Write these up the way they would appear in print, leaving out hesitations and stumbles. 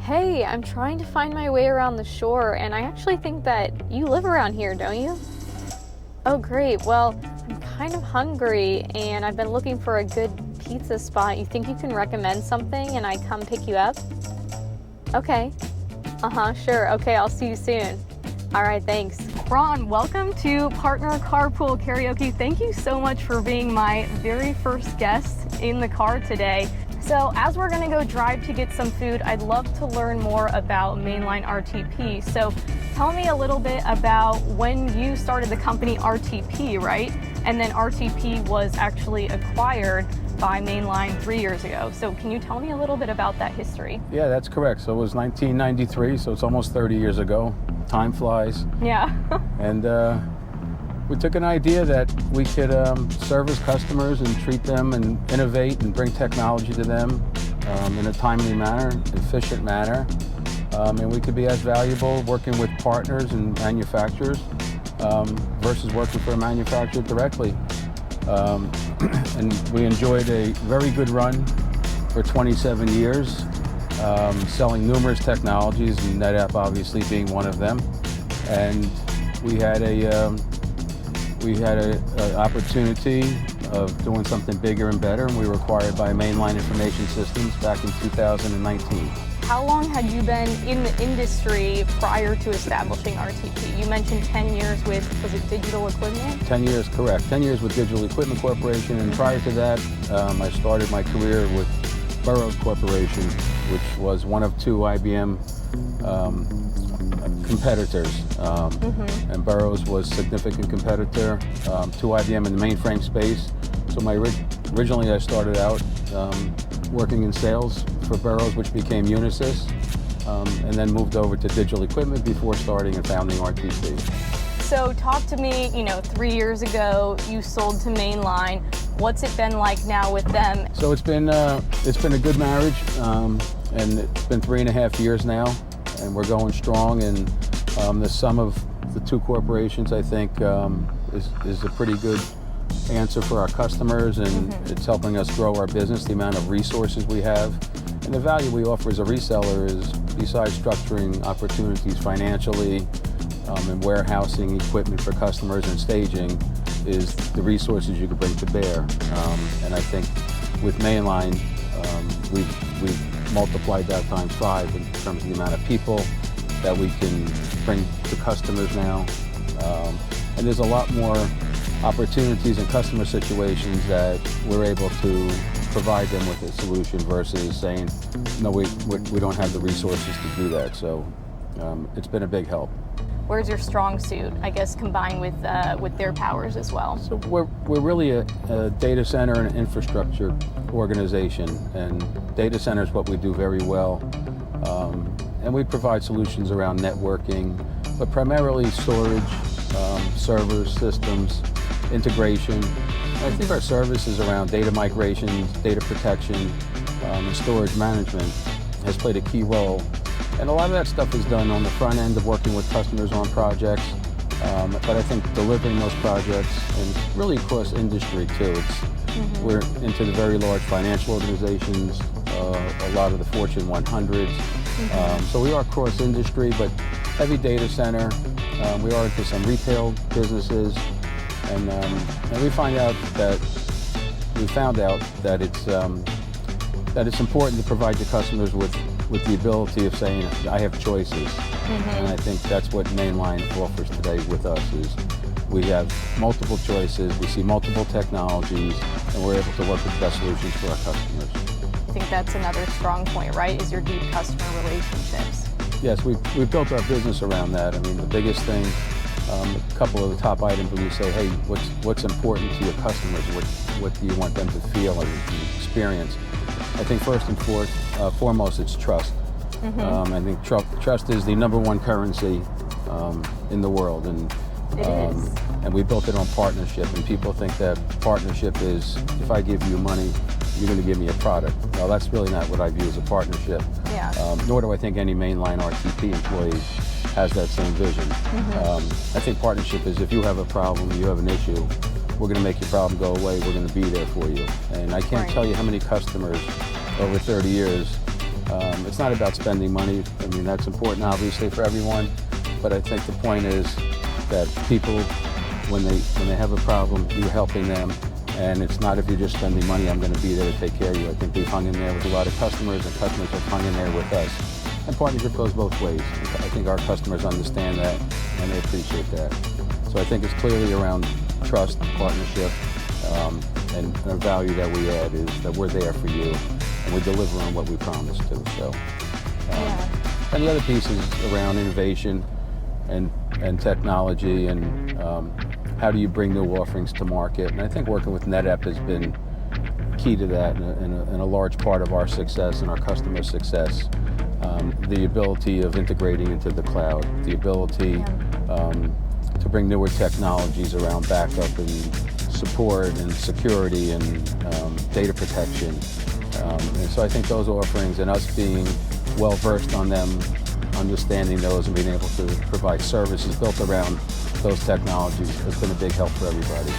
Hey, I'm trying to find my way around the shore, and I actually think that you live around here, don't you? Oh, great. Well, I'm kind of hungry, and I've been looking for a good pizza spot. You think you can recommend something, and I come pick you up? Okay. Sure. Okay, I'll see you soon. All right, thanks. Ron, welcome to Partner Carpool Karaoke. Thank you so much for being my very first guest in the car today. So as we're gonna go drive to get some food, I'd love to learn more about Maineline RTP. So tell me a little bit about when you started the company RTP, right? And then RTP was actually acquired by Maineline 3 years ago. So can you tell me a little bit about that history? Yeah, that's correct. So it was 1993, so it's almost 30 years ago. Time flies. Yeah. And we took an idea that we could service customers and treat them and innovate and bring technology to them in a timely manner, efficient manner. And we could be as valuable working with partners and manufacturers versus working for a manufacturer directly. And we enjoyed a very good run for 27 years, selling numerous technologies, and NetApp obviously being one of them. And we had an opportunity of doing something bigger and better, and we were acquired by Maineline Information Systems back in 2019. How long had you been in the industry prior to establishing RTP? You mentioned 10 years with, was it Digital Equipment? 10 years, correct. 10 years with Digital Equipment Corporation, and prior to that, I started my career with Burroughs Corporation, which was one of two IBM competitors. And Burroughs was a significant competitor to IBM in the mainframe space. So originally I started out working in sales for Burroughs, which became Unisys, and then moved over to Digital Equipment before starting and founding RTP. So talk to me, 3 years ago you sold to Maineline. What's it been like now with them? So it's been a good marriage, and it's been 3.5 years now, and we're going strong. And the sum of the two corporations, I think, is a pretty good answer for our customers, and it's helping us grow our business. The amount of resources we have, and the value we offer as a reseller is, besides structuring opportunities financially and warehousing equipment for customers and staging, is the resources you can bring to bear. And I think with Maineline, we've multiplied that times 5 in terms of the amount of people that we can bring to customers now. And there's a lot more opportunities and customer situations that we're able to provide them with a solution versus saying, no, we don't have the resources to do that. So it's been a big help. Where's your strong suit, I guess, combined with their powers as well? So we're really a data center and infrastructure organization, and data center is what we do very well. And we provide solutions around networking, but primarily storage, servers, systems, integration. I think our services around data migration, data protection, and storage management has played a key role. And a lot of that stuff is done on the front end of working with customers on projects. But I think delivering those projects, and really across industry too. We're into the very large financial organizations, a lot of the Fortune 100s. So we are cross industry, but heavy data center. We are into some retail businesses, and we found out that it's important to provide your customers with the ability of saying, I have choices. And I think that's what Maineline offers today with us, is we have multiple choices, we see multiple technologies, and we're able to work with the best solutions for our customers. I think that's another strong point, right, is your deep customer relationships. Yes, we've built our business around that. I mean, the biggest thing, a couple of the top items when you say, hey, what's important to your customers? What do you want them to feel and experience? I think first and foremost, it's trust. I think trust is the #1 currency in the world, and it is. And we built it on partnership. And people think that partnership is, if I give you money, you're going to give me a product. Well, that's really not what I view as a partnership. Yeah. Nor do I think any Maineline RTP employee has that same vision. I think partnership is, if you have a problem, you have an issue, we're going to make your problem go away. We're going to be there for you. And I can't tell you how many customers over 30 years It's not about spending money. I mean, that's important obviously for everyone, but I think the point is that people, when they have a problem, you're helping them. And it's not, if you're just spending money, I'm going to be there to take care of you. I think we've hung in there with a lot of customers, and customers have hung in there with us. And partnership goes both ways. I think our customers understand that, and they appreciate that. So I think it's clearly around trust, partnership, and the value that we add is that we're there for you, and we deliver on what we promise to. So, and the other piece is around innovation and technology, and how do you bring new offerings to market? And I think working with NetApp has been key to that, and a large part of our success and our customer success. The ability of integrating into the cloud, the ability to bring newer technologies around backup and support and security and data protection. And so I think those offerings, and us being well versed on them, understanding those and being able to provide services built around those technologies has been a big help for everybody.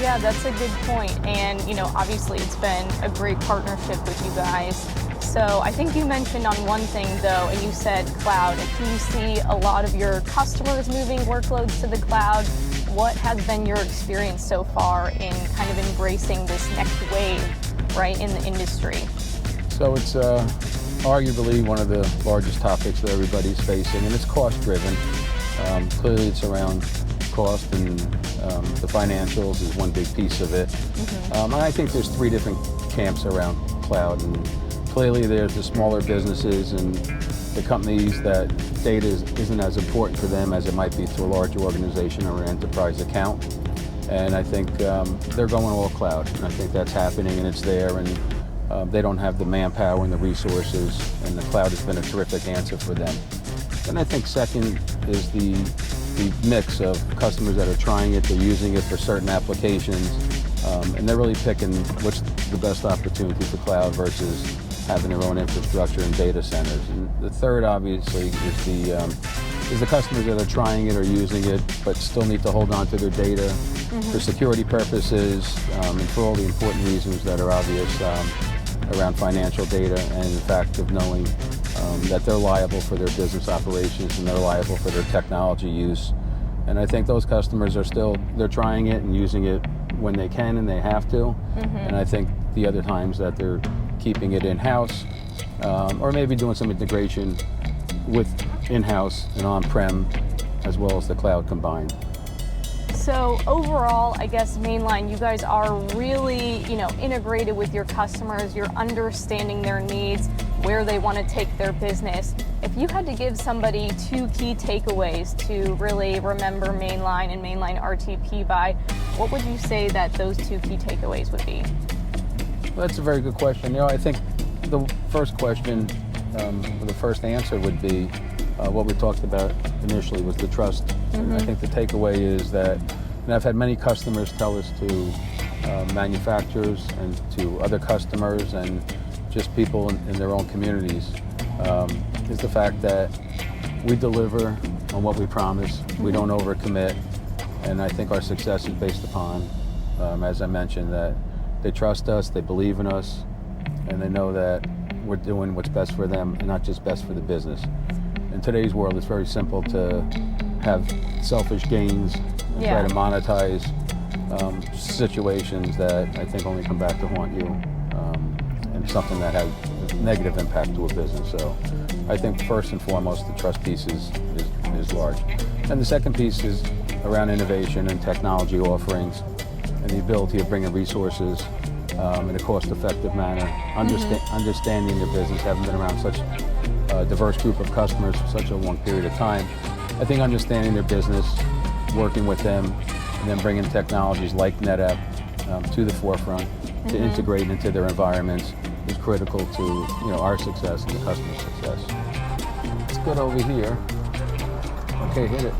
Yeah, that's a good point. And, obviously it's been a great partnership with you guys. So I think you mentioned on one thing though, and you said cloud. If you see a lot of your customers moving workloads to the cloud, what has been your experience so far in kind of embracing this next wave, right, in the industry? So it's arguably one of the largest topics that everybody's facing, and it's cost driven. Clearly it's around cost, and the financials is one big piece of it. And I think there's three different camps around cloud, and clearly there's the smaller businesses and the companies that data isn't as important for them as it might be to a larger organization or an enterprise account. And I think they're going all cloud, and I think that's happening, and it's there, and they don't have the manpower and the resources, and the cloud has been a terrific answer for them. And I think second is the mix of customers that are trying it, they're using it for certain applications, and they're really picking what's the best opportunity for cloud versus having their own infrastructure and data centers. And the third, obviously, is the customers that are trying it or using it, but still need to hold on to their data for security purposes, and for all the important reasons that are obvious around financial data, and the fact of knowing that they're liable for their business operations and they're liable for their technology use. And I think those customers are they're trying it and using it when they can and they have to. And I think the other times that they're keeping it in-house, or maybe doing some integration with in-house and on-prem as well as the cloud combined. So overall, I guess Mainline, you guys are really, integrated with your customers. You're understanding their needs, where they want to take their business. If you had to give somebody two key takeaways to really remember Mainline and Mainline RTP by, what would you say that those two key takeaways would be? Well, that's a very good question. I think the first question, or the first answer would be what we talked about initially was the trust. And I think the takeaway is that, and I've had many customers tell us to manufacturers and to other customers and just people in their own communities, is the fact that we deliver on what we promise. We don't overcommit, and I think our success is based upon, as I mentioned, that they trust us, they believe in us, and they know that we're doing what's best for them and not just best for the business. In today's world, it's very simple to have selfish gains and try to monetize situations that I think only come back to haunt you, and something that has a negative impact to a business. So I think first and foremost, the trust piece is large. And the second piece is around innovation and technology offerings and the ability of bringing resources in a cost-effective manner, understanding their business, having been around such a diverse group of customers for such a long period of time. I think understanding their business, working with them, and then bringing technologies like NetApp to the forefront to integrate into their environments is critical to our success and the customer's success. Let's get over here. Okay, hit it.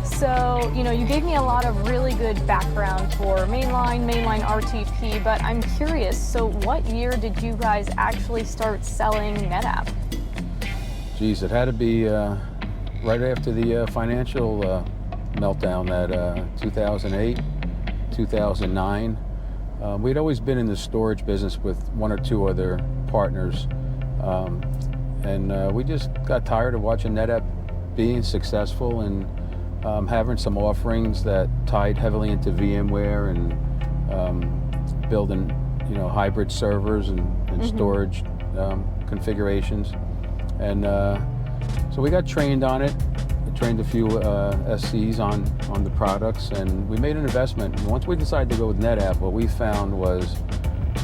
So, you gave me a lot of really good background for Mainline RTP, but I'm curious, so what year did you guys actually start selling NetApp? Geez, it had to be right after the financial meltdown at 2008, 2009. We'd always been in the storage business with one or two other partners, and we just got tired of watching NetApp being successful and having some offerings that tied heavily into VMware and building, hybrid servers and storage configurations. And so we got trained on it. I trained a few SCs on the products, and we made an investment. And once we decided to go with NetApp, what we found was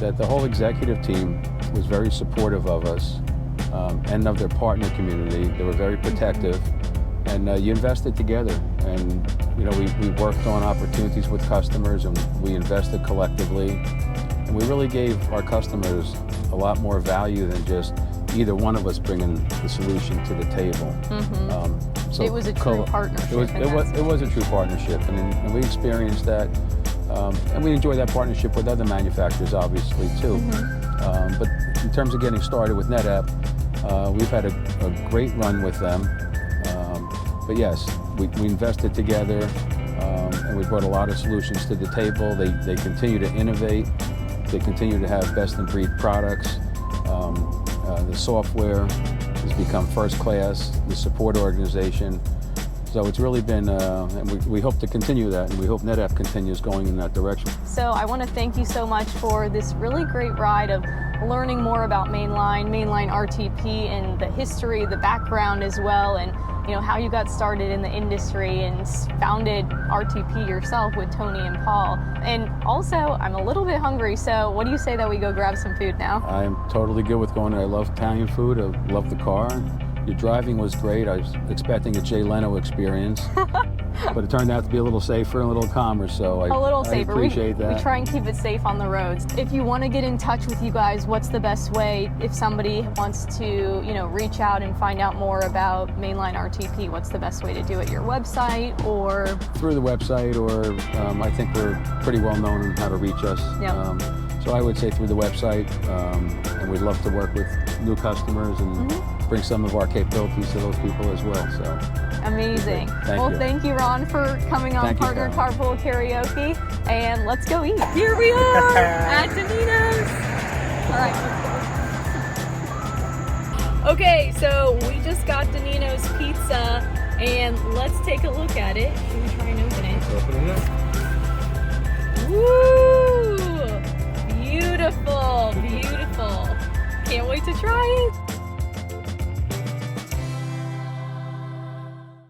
that the whole executive team was very supportive of us and of their partner community. They were very protective, and you invested together. And we worked on opportunities with customers, and we invested collectively. And we really gave our customers a lot more value than just either one of us bringing the solution to the table. So it was a true partnership. It was a true partnership, and we experienced that, and we enjoy that partnership with other manufacturers, obviously, too. But in terms of getting started with NetApp, we've had a great run with them. But yes, we invested together, and we brought a lot of solutions to the table. They continue to innovate. They continue to have best-in-breed products. The software has become first class, the support organization. So it's really been, and we hope to continue that, and we hope NetApp continues going in that direction. So I want to thank you so much for this really great ride of learning more about Mainline RTP, and the history, the background as well, and how you got started in the industry and founded RTP yourself with Tony and Paul. And also, I'm a little bit hungry, so what do you say that we go grab some food now? I'm totally good with going there. I love Italian food. I love the car. Your driving was great. I was expecting a Jay Leno experience, but it turned out to be a little safer and a little calmer, so I appreciate that. We try and keep it safe on the roads. If you want to get in touch with you guys, what's the best way if somebody wants to, reach out and find out more about Mainline RTP? What's the best way to do it? Your website or? Through the website, or I think we're pretty well known in how to reach us. Yep. So I would say through the website, and we'd love to work with new customers and bring some of our capabilities to those people as well. So amazing. Thank you, Ron, for coming on Partner Carpool Karaoke, and let's go eat. Here we are at Danino's. All right. Okay, so we just got Danino's pizza, and let's take a look at it. Should we try and open it? Open it up. Woo! Beautiful, beautiful. Can't wait to try it.